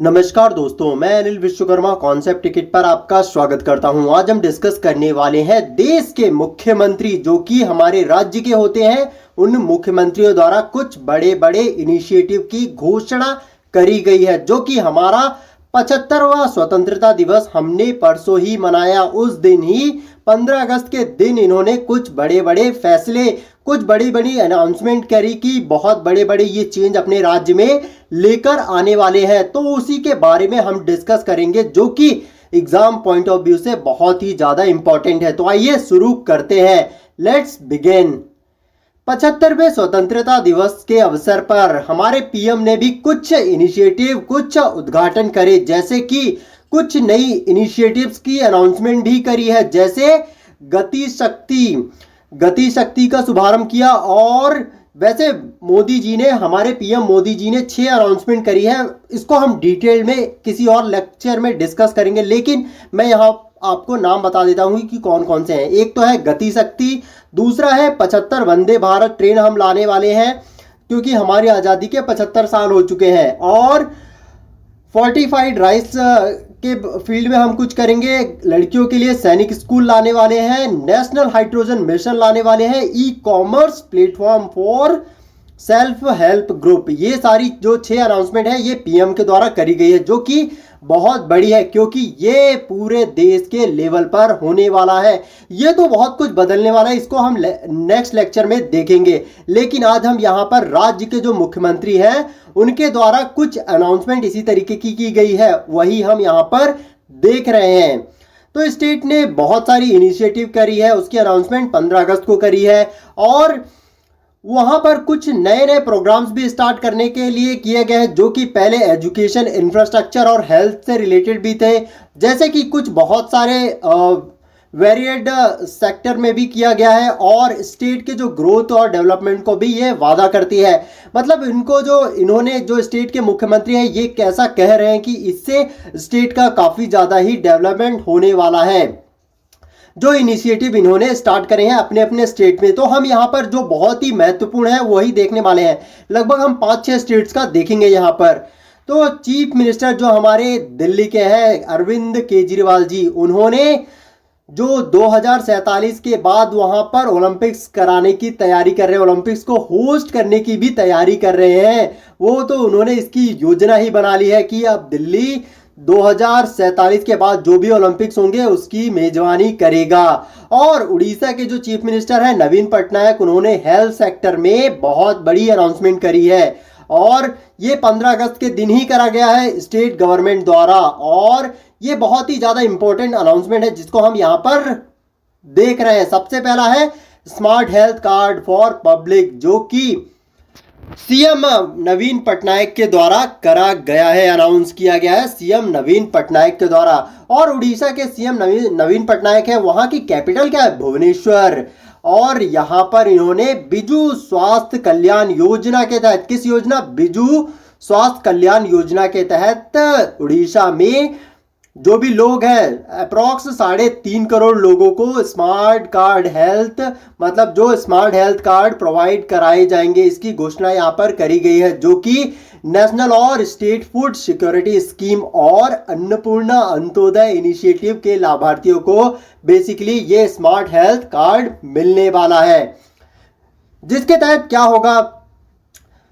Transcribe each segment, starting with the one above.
नमस्कार दोस्तों, मैं अनिल विश्वकर्मा कॉन्सेप्ट टिकट पर आपका स्वागत करता हूं। आज हम डिस्कस करने वाले हैं देश के मुख्यमंत्री जो कि हमारे राज्य के होते हैं, उन मुख्यमंत्रियों द्वारा कुछ बड़े बड़े इनिशिएटिव की घोषणा करी गई है। जो कि हमारा 75वां स्वतंत्रता दिवस हमने परसों ही मनाया। उस दिन ही 15 अगस्त के दिन इन्होंने कुछ बड़े बड़े फैसले, कुछ बड़ी बड़ी अनाउंसमेंट करी कि बहुत बड़े बड़े ये चेंज अपने राज्य में लेकर आने वाले हैं। तो उसी के बारे में हम डिस्कस करेंगे जो कि एग्जाम पॉइंट ऑफ व्यू से बहुत ही ज्यादा इंपॉर्टेंट है। तो आइए शुरू करते हैं। Let's begin. 75वें स्वतंत्रता दिवस के अवसर पर हमारे पीएम ने भी कुछ इनिशिएटिव, कुछ उद्घाटन करे, जैसे कि कुछ नई इनिशिएटिव्स की अनाउंसमेंट भी करी है, जैसे गति शक्ति का शुभारंभ किया। और वैसे मोदी जी ने, हमारे पीएम मोदी जी ने 6 अनाउंसमेंट करी है। इसको हम डिटेल में किसी और लेक्चर में डिस्कस करेंगे, लेकिन मैं यहाँ आपको नाम बता देता हूँ कि कौन कौन से हैं। एक तो है गति शक्ति, दूसरा है 75 वंदे भारत ट्रेन हम लाने वाले हैं क्योंकि हमारी आज़ादी के 75 साल हो चुके हैं। और फोर्टिफाइड राइस के फील्ड में हम कुछ करेंगे। लड़कियों के लिए सैनिक स्कूल लाने वाले हैं, नेशनल हाइड्रोजन मिशन लाने वाले हैं, e commerce platform for self help group. ये सारी जो 6 अनाउंसमेंट है ये पीएम के द्वारा करी गई है, जो कि बहुत बड़ी है क्योंकि ये पूरे देश के लेवल पर होने वाला है। ये तो बहुत कुछ बदलने वाला है, इसको हम नेक्स्ट लेक्चर में देखेंगे। लेकिन आज हम यहाँ पर राज्य के जो मुख्यमंत्री हैं उनके द्वारा कुछ अनाउंसमेंट इसी तरीके की गई है, वही हम यहाँ पर देख रहे हैं। तो स्टेट ने बहुत सारी इनिशिएटिव करी है, उसकी अनाउंसमेंट 15 अगस्त को करी है। और वहां पर कुछ नए नए प्रोग्राम्स भी स्टार्ट करने के लिए किए गए हैं, जो कि पहले एजुकेशन, इंफ्रास्ट्रक्चर और हेल्थ से रिलेटेड भी थे। जैसे कि कुछ बहुत सारे वेरिएड सेक्टर में भी किया गया है। और स्टेट के जो ग्रोथ और डेवलपमेंट को भी ये वादा करती है। मतलब इन्होंने जो स्टेट के मुख्यमंत्री हैं ये कैसा कह रहे हैं कि इससे स्टेट का काफ़ी ज़्यादा ही डेवलपमेंट होने वाला है। जो इनिशिएटिव इन्होंने स्टार्ट करे हैं अपने अपने स्टेट में, तो हम यहाँ पर जो बहुत ही महत्वपूर्ण है वही देखने वाले हैं। लगभग हम 5-6 स्टेट्स का देखेंगे यहाँ पर। तो चीफ मिनिस्टर जो हमारे दिल्ली के हैं अरविंद केजरीवाल जी, उन्होंने जो 2047 के बाद वहां पर ओलंपिक्स कराने की तैयारी कर रहे हैं, ओलंपिक्स को होस्ट करने की भी तैयारी कर रहे हैं। वो तो उन्होंने इसकी योजना ही बना ली है कि अब दिल्ली 2047 के बाद जो भी ओलंपिक्स होंगे उसकी मेजबानी करेगा। और उड़ीसा के जो चीफ मिनिस्टर हैं नवीन पटनायक, उन्होंने हेल्थ सेक्टर में बहुत बड़ी अनाउंसमेंट करी है। और ये 15 अगस्त के दिन ही करा गया है स्टेट गवर्नमेंट द्वारा। और ये बहुत ही ज़्यादा इंपॉर्टेंट अनाउंसमेंट है जिसको हम यहाँ पर देख रहे हैं। सबसे पहला है smart health card for public, जो कि सीएम नवीन पटनायक के द्वारा करा गया है, अनाउंस किया गया है सीएम नवीन पटनायक के द्वारा। और उड़ीसा के सीएम नवीन पटनायक है, वहां की कैपिटल क्या है? भुवनेश्वर। और यहां पर इन्होंने बिजू स्वास्थ्य कल्याण योजना के तहत, किस योजना? बिजू स्वास्थ्य कल्याण योजना के तहत उड़ीसा में जो भी लोग हैं अप्रॉक्स 3.5 करोड़ लोगों को स्मार्ट कार्ड हेल्थ, मतलब जो स्मार्ट हेल्थ कार्ड प्रोवाइड कराए जाएंगे, इसकी घोषणा यहाँ पर करी गई है। जो कि नेशनल और स्टेट फूड सिक्योरिटी स्कीम और अन्नपूर्णा अंत्योदय इनिशिएटिव के लाभार्थियों को बेसिकली ये स्मार्ट हेल्थ कार्ड मिलने वाला है। जिसके तहत क्या होगा,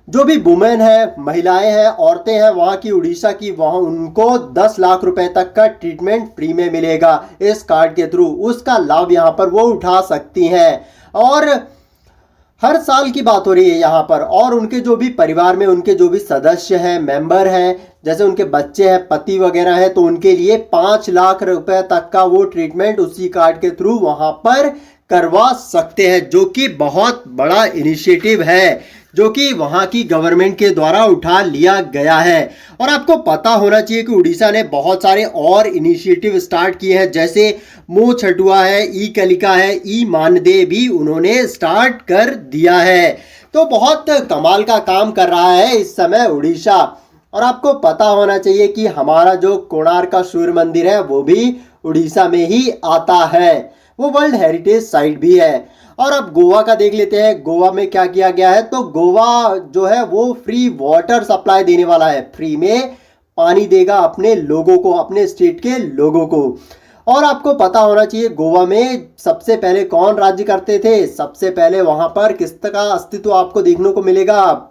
जो भी वुमेन है, महिलाएं हैं, औरतें हैं वहाँ की, उड़ीसा की, वहाँ उनको 10 लाख रुपए तक का ट्रीटमेंट फ्री में मिलेगा इस कार्ड के थ्रू। उसका लाभ यहाँ पर वो उठा सकती हैं। और हर साल की बात हो रही है यहाँ पर। और उनके जो भी परिवार में उनके जो भी सदस्य हैं, मेंबर हैं, जैसे उनके बच्चे हैं, पति वगैरह है, तो उनके लिए 5 लाख रुपए तक का वो ट्रीटमेंट उसी कार्ड के थ्रू वहाँ पर करवा सकते हैं। जो कि बहुत बड़ा इनिशिएटिव है जो कि वहां की गवर्नमेंट के द्वारा उठा लिया गया है। और आपको पता होना चाहिए कि उड़ीसा ने बहुत सारे और इनिशिएटिव स्टार्ट किए हैं, जैसे मो छठुआ है, ई कलिका है, ई मानदेय भी उन्होंने स्टार्ट कर दिया है। तो बहुत कमाल का काम कर रहा है इस समय उड़ीसा। और आपको पता होना चाहिए कि हमारा जो कोणार्क का सूर्य मंदिर है वो भी उड़ीसा में ही आता है, वो वर्ल्ड हेरिटेज साइट भी है। और अब गोवा का देख लेते हैं। गोवा में क्या किया गया है, तो गोवा जो है वो फ्री वाटर सप्लाई देने वाला है, फ्री में पानी देगा अपने लोगों को, अपने स्टेट के लोगों को। और आपको पता होना चाहिए गोवा में सबसे पहले कौन राज्य करते थे। सबसे पहले वहां पर किसका अस्तित्व आपको देखने को मिलेगा,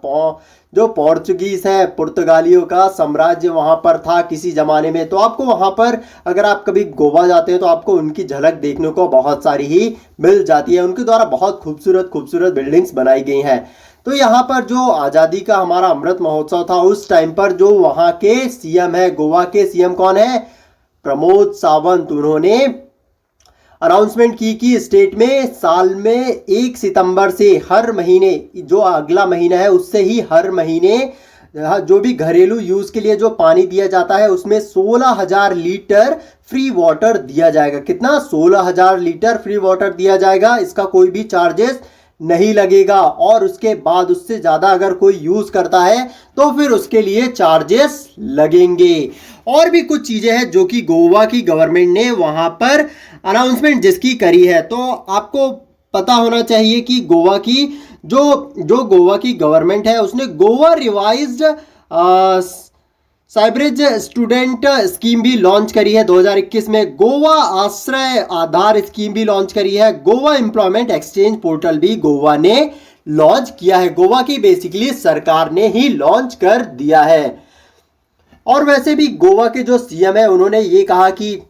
जो पोर्चुगीज है, पुर्तगालियों का साम्राज्य वहां पर था किसी जमाने में। तो आपको वहां पर अगर आप कभी गोवा जाते हैं तो आपको उनकी झलक देखने को बहुत सारी ही मिल जाती है। उनके द्वारा बहुत खूबसूरत खूबसूरत बिल्डिंग्स बनाई गई हैं। तो यहाँ पर जो आज़ादी का हमारा अमृत महोत्सव था उस टाइम पर जो वहाँ के सीएम है, गोवा के सीएम कौन है, प्रमोद सावंत, उन्होंने अनाउंसमेंट की कि स्टेट में साल में 1 सितंबर से हर महीने, जो अगला महीना है उससे ही हर महीने जो भी घरेलू यूज के लिए जो पानी दिया जाता है उसमें 16,000 लीटर फ्री वाटर दिया जाएगा। कितना, 16,000 लीटर फ्री वाटर दिया जाएगा। इसका कोई भी चार्जेस नहीं लगेगा। और उसके बाद उससे ज़्यादा अगर कोई यूज़ करता है तो फिर उसके लिए चार्जेस लगेंगे। और भी कुछ चीज़ें हैं जो कि गोवा की गवर्नमेंट ने वहाँ पर अनाउंसमेंट जिसकी करी है। तो आपको पता होना चाहिए कि गोवा की जो गोवा की गवर्नमेंट है उसने गोवा रिवाइज्ड साइब्रिज स्टूडेंट स्कीम भी लॉन्च करी है 2021 में। गोवा आश्रय आधार स्कीम भी लॉन्च करी है। गोवा एम्प्लॉयमेंट एक्सचेंज पोर्टल भी गोवा ने लॉन्च किया है। गोवा की बेसिकली सरकार ने ही लॉन्च कर दिया है। और वैसे भी गोवा के जो सीएम है उन्होंने ये कहा कि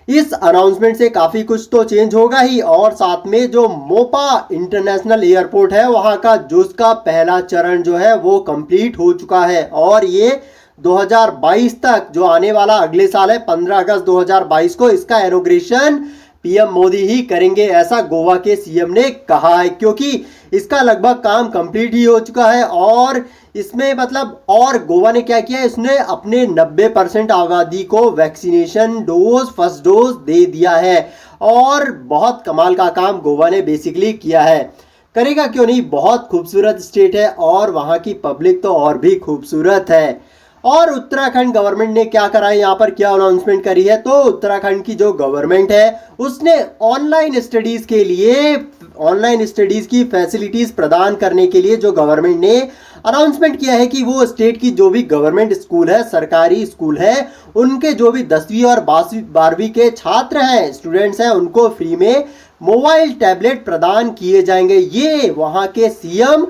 इस अनाउंसमेंट से काफ़ी कुछ तो चेंज होगा ही, और साथ में जो मोपा इंटरनेशनल एयरपोर्ट है वहाँ का जो उसका पहला चरण जो है वो कंप्लीट हो चुका है। और ये 2022 तक जो आने वाला अगले साल है 15 अगस्त 2022 को इसका इनॉग्रेशन पीएम मोदी ही करेंगे, ऐसा गोवा के सीएम ने कहा है। क्योंकि इसका लगभग काम कंप्लीट ही हो चुका है। और इसमें मतलब और गोवा ने क्या किया, इसने अपने 90% आबादी को वैक्सीनेशन डोज, फर्स्ट डोज दे दिया है। और बहुत कमाल का काम गोवा ने बेसिकली किया है। करेगा क्यों नहीं, बहुत खूबसूरत स्टेट है और वहाँ की पब्लिक तो और भी खूबसूरत है। और उत्तराखंड गवर्नमेंट ने क्या करा है, यहाँ पर क्या अनाउंसमेंट करी है, तो उत्तराखंड की जो गवर्नमेंट है उसने ऑनलाइन स्टडीज़ के लिए, ऑनलाइन स्टडीज़ की फैसिलिटीज़ प्रदान करने के लिए जो गवर्नमेंट ने अनाउंसमेंट किया है कि वो स्टेट की जो भी गवर्नमेंट स्कूल है, सरकारी स्कूल है, उनके जो भी 10वीं और 12वीं के छात्र हैं, स्टूडेंट्स हैं, उनको फ्री में मोबाइल टैबलेट प्रदान किए जाएंगे। ये वहाँ के सीएम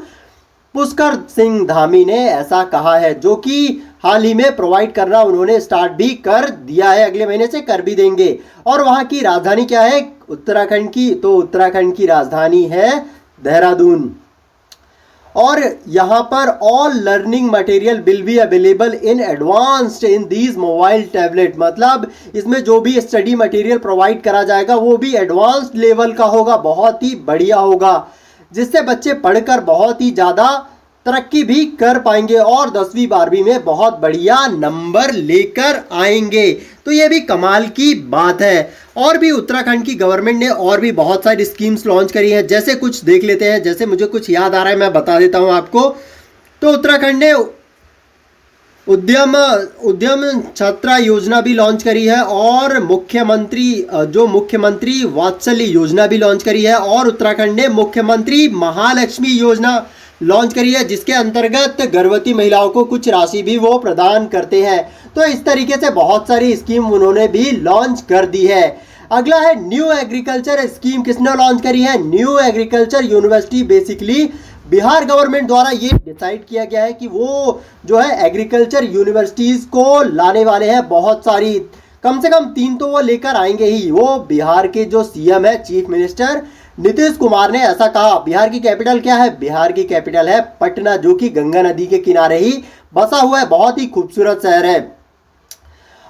पुष्कर सिंह धामी ने ऐसा कहा है, जो कि हाल ही में प्रोवाइड करना उन्होंने स्टार्ट भी कर दिया है, अगले महीने से कर भी देंगे। और वहाँ की राजधानी क्या है उत्तराखंड की, तो उत्तराखंड की राजधानी है देहरादून। और यहाँ पर all learning material will be available in advanced in these mobile tablet, मतलब इसमें जो भी स्टडी मटेरियल प्रोवाइड करा जाएगा वो भी एडवांस्ड लेवल का होगा, बहुत ही बढ़िया होगा, जिससे बच्चे पढ़कर बहुत ही ज़्यादा तरक्की भी कर पाएंगे और 10वीं 12वीं में बहुत बढ़िया नंबर लेकर आएंगे। तो ये भी कमाल की बात है। और भी उत्तराखंड की गवर्नमेंट ने और भी बहुत सारी स्कीम्स लॉन्च करी हैं, जैसे कुछ देख लेते हैं, जैसे मुझे कुछ याद आ रहा है मैं बता देता हूँ आपको। तो उत्तराखंड ने उद्यम छात्रा योजना भी लॉन्च करी है और मुख्यमंत्री वात्सल्य योजना भी लॉन्च करी है। और उत्तराखंड ने मुख्यमंत्री महालक्ष्मी योजना लॉन्च करी है, जिसके अंतर्गत गर्भवती महिलाओं को कुछ राशि भी वो प्रदान करते हैं। तो इस तरीके से बहुत सारी स्कीम उन्होंने भी लॉन्च कर दी है। अगला है न्यू एग्रीकल्चर स्कीम, किसने लॉन्च करी है, new agriculture university. Basically Bihar government द्वारा ये डिसाइड किया गया है कि वो जो है एग्रीकल्चर यूनिवर्सिटीज़ को लाने वाले हैं, बहुत सारी, कम से कम 3 तो वो लेकर आएंगे ही। वो बिहार के जो सीएम है, चीफ मिनिस्टर नीतीश कुमार ने ऐसा कहा। बिहार की कैपिटल क्या है, बिहार की कैपिटल है पटना, जो कि गंगा नदी के किनारे ही बसा हुआ है, बहुत ही खूबसूरत शहर है।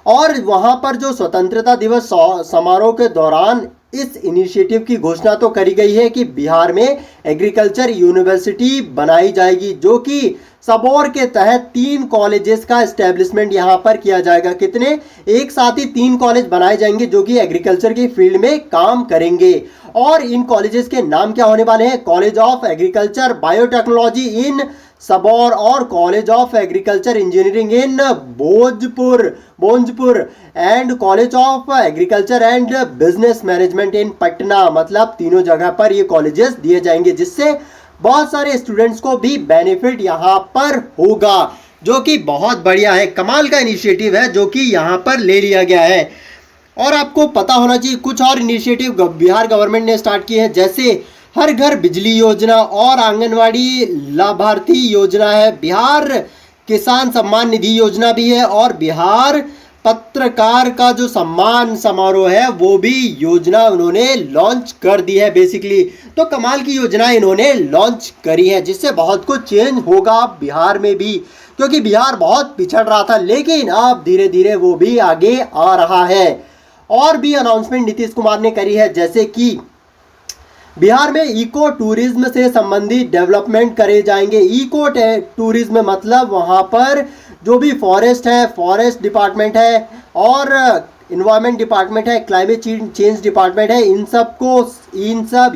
और वहाँ पर जो स्वतंत्रता दिवस समारोह के दौरान इस इनिशिएटिव की घोषणा तो करी गई है कि बिहार में एग्रीकल्चर यूनिवर्सिटी बनाई जाएगी, जो कि सबौर के तहत 3 कॉलेजेस का एस्टेब्लिशमेंट यहाँ पर किया जाएगा। कितने, एक साथ ही 3 कॉलेज बनाए जाएंगे जो कि एग्रीकल्चर की फील्ड में काम करेंगे। और इन कॉलेजेस के नाम क्या होने वाले हैं, college of agriculture biotechnology in Sabour और college of agriculture engineering in Bhojpur and college of agriculture and business management in Patna. मतलब तीनों जगह पर ये कॉलेजेस दिए जाएंगे, जिससे बहुत सारे स्टूडेंट्स को भी बेनिफिट यहाँ पर होगा। जो कि बहुत बढ़िया है, कमाल का इनिशिएटिव है जो कि यहाँ पर ले लिया गया है। और आपको पता होना चाहिए कुछ और इनिशिएटिव बिहार गवर्नमेंट ने स्टार्ट किए हैं, जैसे हर घर बिजली योजना और आंगनवाड़ी लाभार्थी योजना है, बिहार किसान सम्मान निधि योजना भी है, और बिहार पत्रकार का जो सम्मान समारोह है वो भी योजना उन्होंने लॉन्च कर दी है बेसिकली। तो कमाल की योजना इन्होंने लॉन्च करी है, जिससे बहुत कुछ चेंज होगा बिहार में भी, क्योंकि बिहार बहुत पिछड़ रहा था, लेकिन अब धीरे धीरे वो भी आगे आ रहा है। और भी अनाउंसमेंट नीतीश कुमार ने करी है, जैसे कि बिहार में इको टूरिज्म से संबंधित डेवलपमेंट करे जाएंगे। इको टूरिज्म मतलब वहाँ पर जो भी फॉरेस्ट है, फॉरेस्ट डिपार्टमेंट है, और इन्वायरमेंट डिपार्टमेंट है, क्लाइमेट चेंज डिपार्टमेंट है,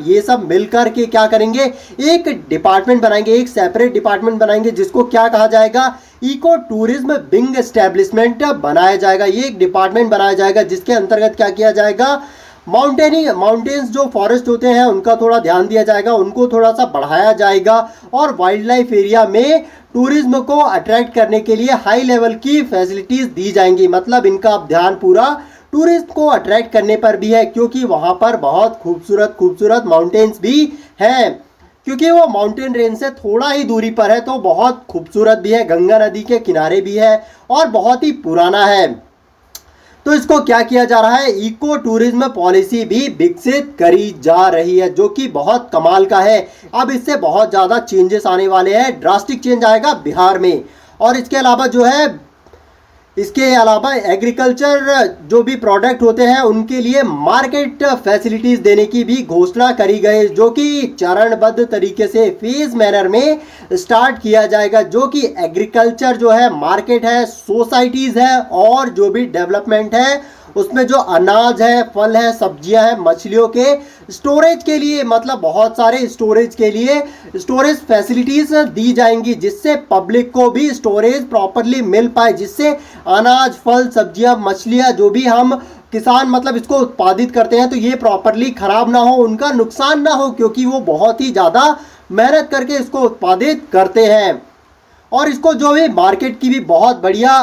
ये सब मिलकर के क्या करेंगे, एक डिपार्टमेंट बनाएंगे, एक सेपरेट डिपार्टमेंट बनाएंगे, जिसको क्या कहा जाएगा, इको टूरिज्म विंग एस्टेब्लिशमेंट बनाया जाएगा। ये एक डिपार्टमेंट बनाया जाएगा जिसके अंतर्गत क्या किया जाएगा, माउंटेन्स जो फॉरेस्ट होते हैं उनका थोड़ा ध्यान दिया जाएगा, उनको थोड़ा सा बढ़ाया जाएगा, और वाइल्ड लाइफ एरिया में टूरिज्म को अट्रैक्ट करने के लिए हाई लेवल की फैसिलिटीज दी जाएंगी। मतलब इनका ध्यान पूरा टूरिस्ट को अट्रैक्ट करने पर भी है, क्योंकि वहां पर बहुत खूबसूरत खूबसूरत माउंटेन्स भी हैं, क्योंकि वो माउंटेन रेंज से थोड़ा ही दूरी पर है, तो बहुत खूबसूरत भी है, गंगा नदी के किनारे भी है और बहुत ही पुराना है। तो इसको क्या किया जा रहा है, इको टूरिज्म पॉलिसी भी विकसित करी जा रही है, जो कि बहुत कमाल का है। अब इससे बहुत ज़्यादा चेंजेस आने वाले हैं, ड्रास्टिक चेंज आएगा बिहार में। और इसके अलावा जो है, इसके अलावा एग्रीकल्चर जो भी प्रोडक्ट होते हैं उनके लिए मार्केट फैसिलिटीज देने की भी घोषणा करी गई, जो कि चरणबद्ध तरीके से फेज मैनर में स्टार्ट किया जाएगा। जो कि एग्रीकल्चर जो है, मार्केट है, सोसाइटीज है, और जो भी डेवलपमेंट है उसमें जो अनाज है, फल है, सब्जियां हैं, मछलियों के स्टोरेज के लिए, मतलब बहुत सारे स्टोरेज के लिए स्टोरेज फैसिलिटीज दी जाएंगी, जिससे पब्लिक को भी स्टोरेज प्रॉपरली मिल पाए, जिससे अनाज, फल, सब्जियां, मछलियां जो भी हम किसान मतलब इसको उत्पादित करते हैं, तो ये प्रॉपरली खराब ना हो, उनका नुकसान ना हो, क्योंकि वो बहुत ही ज़्यादा मेहनत करके इसको उत्पादित करते हैं। और इसको जो भी मार्केट की भी बहुत बढ़िया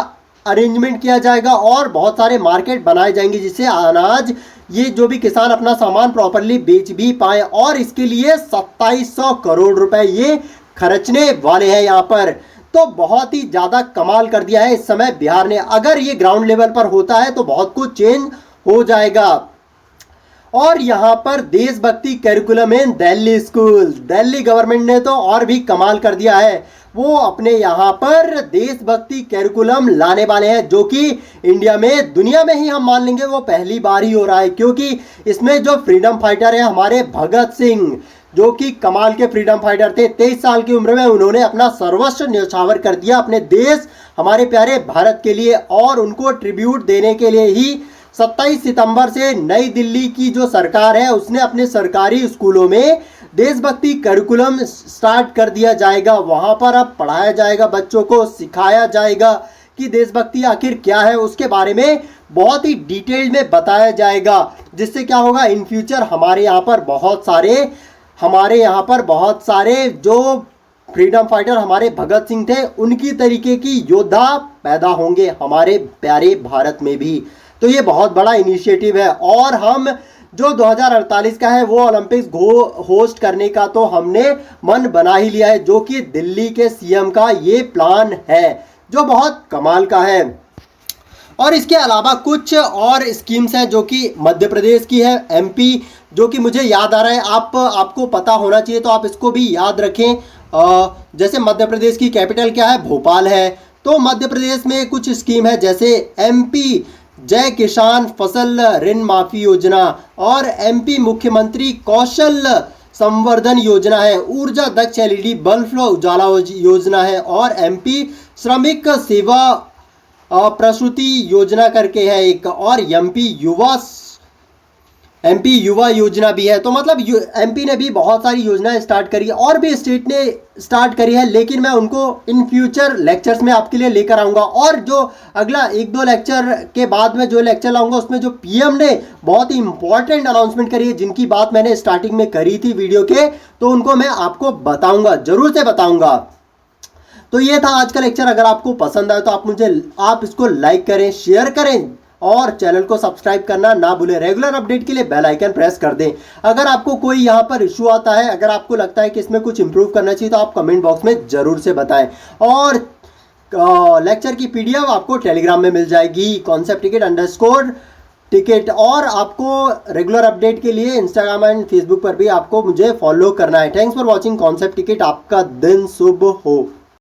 अरेंजमेंट किया जाएगा, और बहुत सारे मार्केट बनाए जाएंगे, जिससे अनाज ये जो भी किसान अपना सामान प्रॉपरली बेच भी पाए। और इसके लिए 2700 करोड़ रुपए ये खर्चने वाले हैं यहाँ पर। तो बहुत ही ज़्यादा कमाल कर दिया है इस समय बिहार ने। अगर ये ग्राउंड लेवल पर होता है तो बहुत कुछ चेंज हो जाएगा। और यहाँ पर देशभक्ति कैरिकुलम इन दिल्ली स्कूल, दिल्ली गवर्नमेंट ने तो और भी कमाल कर दिया है। वो अपने यहाँ पर देशभक्ति कैरिकुलम लाने वाले हैं, जो कि इंडिया में, दुनिया में ही हम मान लेंगे वो पहली बार ही हो रहा है, क्योंकि इसमें जो फ्रीडम फाइटर है हमारे भगत सिंह, जो कि कमाल के फ्रीडम फाइटर थे, 23 साल की उम्र में उन्होंने अपना सर्वस्व न्यौछावर कर दिया अपने देश, हमारे प्यारे भारत के लिए। और उनको ट्रिब्यूट देने के लिए ही 27 सितंबर से नई दिल्ली की जो सरकार है उसने अपने सरकारी स्कूलों में देशभक्ति करिकुलम स्टार्ट कर दिया जाएगा। वहाँ पर अब पढ़ाया जाएगा, बच्चों को सिखाया जाएगा कि देशभक्ति आखिर क्या है, उसके बारे में बहुत ही डिटेल में बताया जाएगा, जिससे क्या होगा, इन फ्यूचर हमारे यहाँ पर बहुत सारे जो फ्रीडम फाइटर हमारे भगत सिंह थे, उनकी तरीके की योद्धा पैदा होंगे हमारे प्यारे भारत में भी। तो ये बहुत बड़ा इनिशिएटिव है। और हम जो 2048 का है वो ओलंपिक्स होस्ट करने का तो हमने मन बना ही लिया है, जो कि दिल्ली के सीएम का ये प्लान है, जो बहुत कमाल का है। और इसके अलावा कुछ और स्कीम्स हैं जो कि मध्य प्रदेश की है, एमपी, जो कि मुझे याद आ रहा है, आपको पता होना चाहिए, तो आप इसको भी याद रखें। जैसे मध्य प्रदेश की कैपिटल क्या है, भोपाल है। तो मध्य प्रदेश में कुछ स्कीम है, जैसे एमपी जय किसान फसल ऋण माफी योजना, और एमपी मुख्यमंत्री कौशल संवर्धन योजना है, ऊर्जा दक्ष एलईडी बल्ब उजाला योजना है, और एमपी श्रमिक सेवा प्रसूति योजना करके है एक, और एमपी युवा योजना भी है। तो मतलब एमपी ने भी बहुत सारी योजनाएं स्टार्ट करी है, और भी स्टेट ने स्टार्ट करी है, लेकिन मैं उनको इन फ्यूचर लेक्चर्स में आपके लिए लेकर आऊँगा। और जो अगला 1-2 लेक्चर के बाद में जो लेक्चर लाऊंगा, उसमें जो पीएम ने बहुत ही इंपॉर्टेंट अनाउंसमेंट करी है, जिनकी बात मैंने स्टार्टिंग में करी थी वीडियो के, तो उनको मैं आपको बताऊँगा, ज़रूर से बताऊँगा। तो ये था आज का लेक्चर। अगर आपको पसंद आए तो आप इसको लाइक करें, शेयर करें और चैनल को सब्सक्राइब करना ना भूलें। रेगुलर अपडेट के लिए बेल आइकन प्रेस कर दें। अगर आपको कोई यहाँ पर इशू आता है, अगर आपको लगता है कि इसमें कुछ इंप्रूव करना चाहिए, तो आप कमेंट बॉक्स में ज़रूर से बताएं। और लेक्चर की पीडीएफ आपको टेलीग्राम में मिल जाएगी, कॉन्सेप्ट टिकट। और आपको रेगुलर अपडेट के लिए इंस्टाग्राम एंड फेसबुक पर भी आपको मुझे फॉलो करना है। Thanks for watching concept ticket. आपका दिन शुभ हो।